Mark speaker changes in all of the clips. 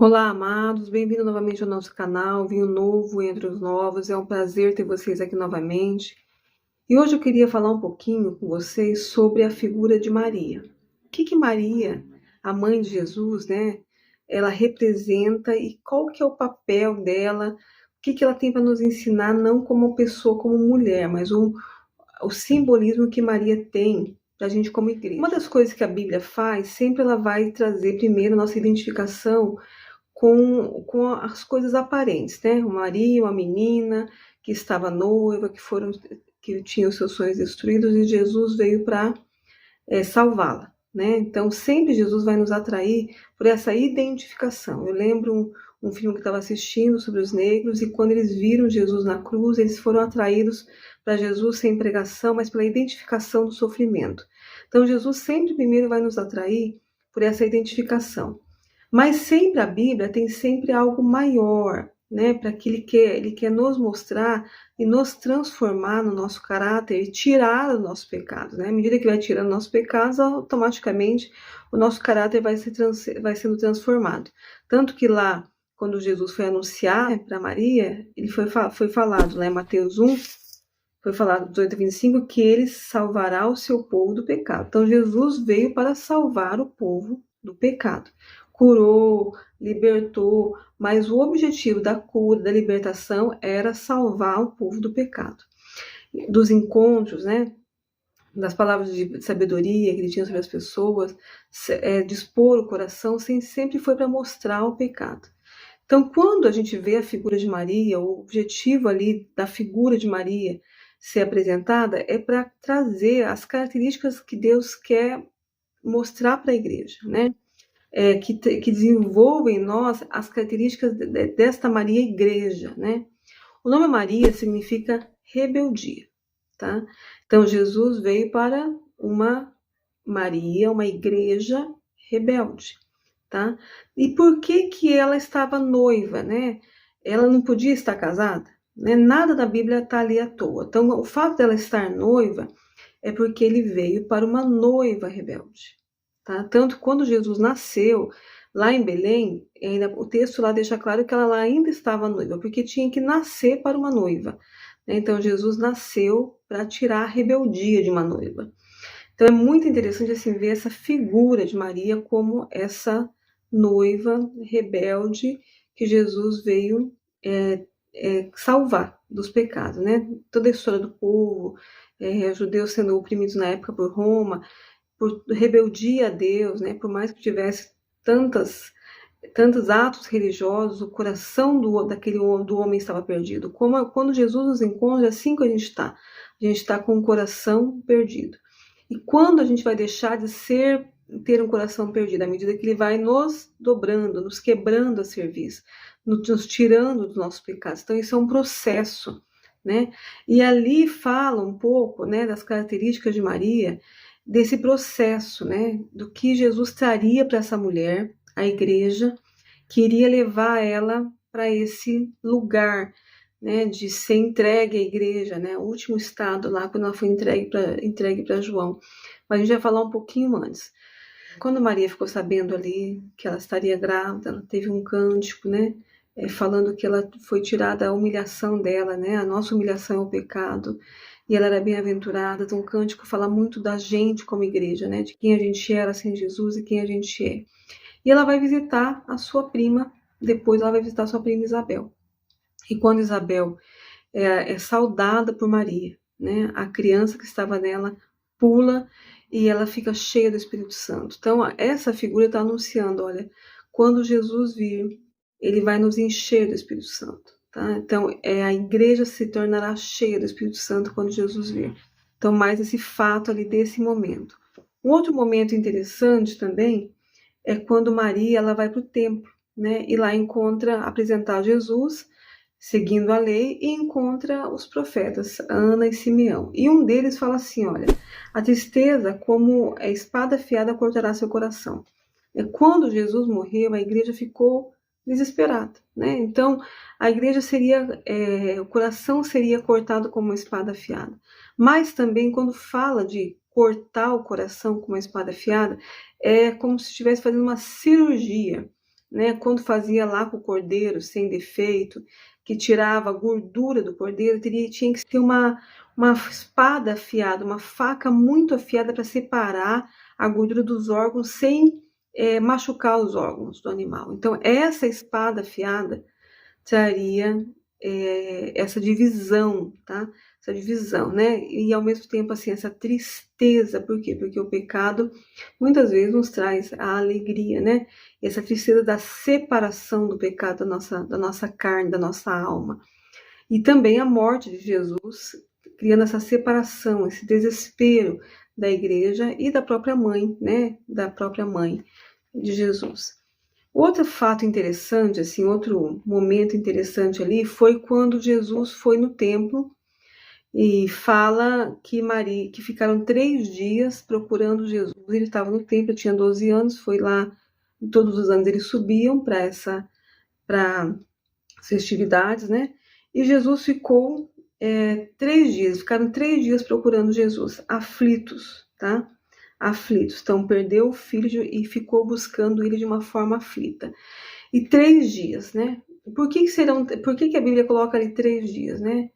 Speaker 1: Olá, amados, bem-vindo novamente ao nosso canal, Vinho Novo entre os Novos, é um prazer ter vocês aqui novamente. E hoje eu queria falar um pouquinho com vocês sobre a figura de Maria. O que Maria, a mãe de Jesus, né, ela representa e qual que é o papel dela, o que ela tem para nos ensinar, não como pessoa, como mulher, mas o simbolismo que Maria tem para a gente como igreja. Uma das coisas que a Bíblia faz, sempre ela vai trazer primeiro nossa identificação com as coisas aparentes, né? Maria, uma menina que estava noiva, que tinha os seus sonhos destruídos e Jesus veio para salvá-la, né? Então sempre Jesus vai nos atrair por essa identificação. Eu lembro um filme que estava assistindo sobre os negros e quando eles viram Jesus na cruz, eles foram atraídos para Jesus sem pregação, mas pela identificação do sofrimento. Então Jesus sempre primeiro vai nos atrair por essa identificação. Mas sempre a Bíblia tem sempre algo maior, né? Para que ele quer nos mostrar e nos transformar no nosso caráter e tirar os nossos pecados, né? À medida que vai tirando os nossos pecados, automaticamente o nosso caráter vai sendo transformado. Tanto que lá, quando Jesus foi anunciar, né, para Maria, ele foi falado, né? Mateus 1, foi falado, 18 a 25, que ele salvará o seu povo do pecado. Então Jesus veio para salvar o povo do pecado. Curou, libertou, mas o objetivo da cura, da libertação, era salvar o povo do pecado. Dos encontros, né, das palavras de sabedoria que ele tinha sobre as pessoas, dispor o coração, sempre foi para mostrar o pecado. Então, quando a gente vê a figura de Maria, o objetivo ali da figura de Maria ser apresentada é para trazer as características que Deus quer mostrar para a igreja, né? Que desenvolve em nós as características desta Maria igreja, né? O nome Maria significa rebeldia, tá? Então Jesus veio para uma Maria, uma igreja rebelde, tá? E por que ela estava noiva, né? Ela não podia estar casada, né? Nada da Bíblia está ali à toa. Então o fato dela estar noiva é porque ele veio para uma noiva rebelde. Tá? Tanto quando Jesus nasceu, lá em Belém, o texto lá deixa claro que ela ainda estava noiva, porque tinha que nascer para uma noiva. Né? Então Jesus nasceu para tirar a rebeldia de uma noiva. Então é muito interessante assim, ver essa figura de Maria como essa noiva rebelde que Jesus veio salvar dos pecados. Né? Toda a história do povo, judeus sendo oprimidos na época por Roma, por rebeldia a Deus, né? Por mais que tivesse tantos atos religiosos, o coração do homem estava perdido. Quando Jesus nos encontra, é assim que a gente está. A gente está com o coração perdido. E quando a gente vai deixar de ter um coração perdido? À medida que ele vai nos dobrando, nos quebrando a serviço, nos tirando dos nossos pecados. Então isso é um processo, né? E ali fala um pouco, né, das características de Maria, desse processo, né, do que Jesus traria para essa mulher, a igreja, que iria levar ela para esse lugar, né, de ser entregue à igreja, né, o último estado lá, quando ela foi entregue para João. Mas a gente vai falar um pouquinho antes. Quando Maria ficou sabendo ali que ela estaria grávida, ela teve um cântico, né, falando que ela foi tirada a humilhação dela, né, a nossa humilhação é o pecado, e ela era bem-aventurada. Então o cântico fala muito da gente como igreja, né, de quem a gente era sem Jesus e quem a gente é. E ela vai visitar a sua prima, depois ela vai visitar a sua prima Isabel. E quando Isabel é saudada por Maria, né, a criança que estava nela pula e ela fica cheia do Espírito Santo. Então essa figura está anunciando, olha, quando Jesus vir, ele vai nos encher do Espírito Santo. Tá? Então a igreja se tornará cheia do Espírito Santo quando Jesus vir. Então mais esse fato ali desse momento. Um outro momento interessante também é quando Maria ela vai para o templo, né? E lá encontra apresentar Jesus, seguindo a lei, e encontra os profetas, Ana e Simeão. E um deles fala assim, olha, a tristeza como a espada afiada cortará seu coração. Quando Jesus morreu, a igreja ficou desesperada, né? Então, a igreja o coração seria cortado como uma espada afiada. Mas também, quando fala de cortar o coração com uma espada afiada, é como se estivesse fazendo uma cirurgia, né? Quando fazia lá com o cordeiro sem defeito, que tirava a gordura do cordeiro, tinha que ser uma espada afiada, uma faca muito afiada para separar a gordura dos órgãos sem machucar os órgãos do animal. Então, essa espada afiada traria essa divisão, tá? Essa divisão, né? E ao mesmo tempo, assim, essa tristeza. Por quê? Porque o pecado muitas vezes nos traz a alegria, né? E essa tristeza da separação do pecado da nossa carne, da nossa alma. E também a morte de Jesus, criando essa separação, esse desespero da igreja e da própria mãe, né? Da própria mãe de Jesus. Outro fato interessante, assim, outro momento interessante ali foi quando Jesus foi no templo e fala que ficaram 3 dias procurando Jesus. Ele estava no templo, tinha 12 anos, foi lá, todos os anos eles subiam para festividades, né? E Jesus ficou 3 dias, ficaram 3 dias procurando Jesus, aflitos, tá? Aflitos. Então, perdeu o filho e ficou buscando ele de uma forma aflita. E 3 dias, né? Por que a Bíblia coloca ali 3 dias, né?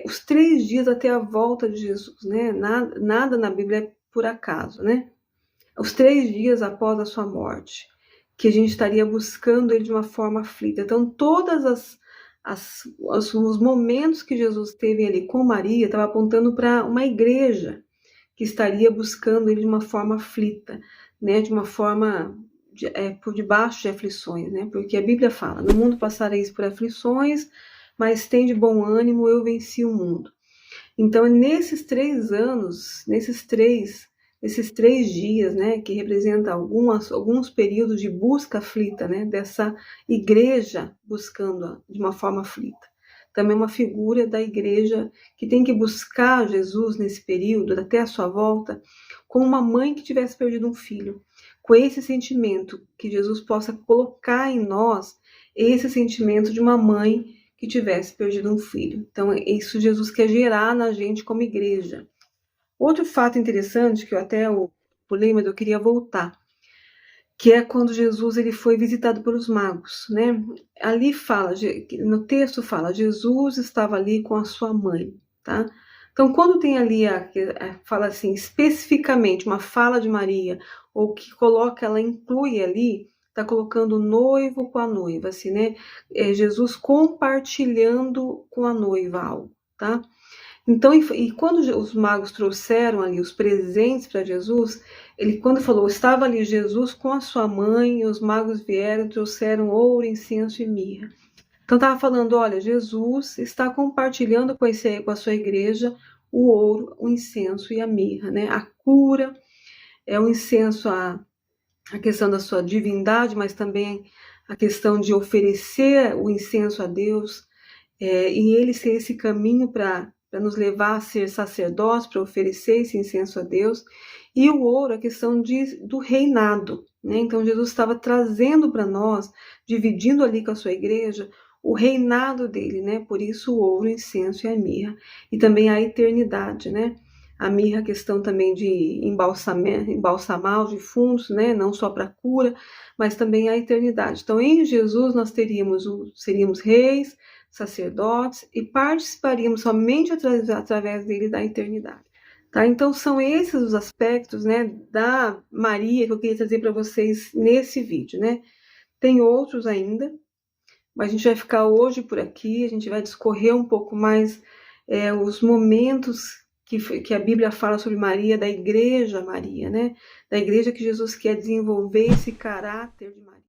Speaker 1: Os 3 dias até a volta de Jesus, né? Nada na Bíblia é por acaso, né? Os 3 dias após a sua morte, que a gente estaria buscando ele de uma forma aflita. Então, todas os momentos que Jesus teve ali com Maria, estava apontando para uma igreja que estaria buscando ele de uma forma aflita, né? De uma forma por debaixo de aflições, né? Porque a Bíblia fala: no mundo passareis por aflições, mas tende bom ânimo, eu venci o mundo. Então, nesses 3 anos, nesses três dias, né, que representa alguns períodos de busca aflita, né, dessa igreja buscando de uma forma aflita. Também uma figura da igreja que tem que buscar Jesus nesse período, até a sua volta, como uma mãe que tivesse perdido um filho. Com esse sentimento, que Jesus possa colocar em nós esse sentimento de uma mãe que tivesse perdido um filho. Então, isso Jesus quer gerar na gente como igreja. Outro fato interessante, que eu até pulei, mas eu queria voltar, que é quando Jesus ele foi visitado pelos magos, né? Ali fala, no texto fala, Jesus estava ali com a sua mãe, tá? Então, quando tem ali, fala assim, especificamente, uma fala de Maria, ou que coloca, ela inclui ali, está colocando o noivo com a noiva, assim, né? Jesus compartilhando com a noiva algo, tá? Então, e quando os magos trouxeram ali os presentes para Jesus, ele quando falou, estava ali Jesus com a sua mãe, e os magos vieram, trouxeram ouro, incenso e mirra. Então, estava falando, olha, Jesus está compartilhando com a sua igreja o ouro, o incenso e a mirra, né? A cura, o incenso, a questão da sua divindade, mas também a questão de oferecer o incenso a Deus, e ele ser esse caminho para nos levar a ser sacerdotes, para oferecer esse incenso a Deus, e o ouro, a questão do reinado, né? Então, Jesus estava trazendo para nós, dividindo ali com a sua igreja, o reinado dele, né? Por isso o ouro, o incenso e a mirra. E também a eternidade, né? A mirra, a questão também de embalsamar os defuntos, né? Não só para cura, mas também a eternidade. Então, em Jesus nós seríamos reis, sacerdotes e participaríamos somente através dele da eternidade. Tá? Então, são esses os aspectos, né, da Maria que eu queria trazer para vocês nesse vídeo, né? Tem outros ainda, mas a gente vai ficar hoje por aqui, a gente vai discorrer um pouco mais os momentos que a Bíblia fala sobre Maria, da igreja Maria, né? Da igreja que Jesus quer desenvolver esse caráter de Maria.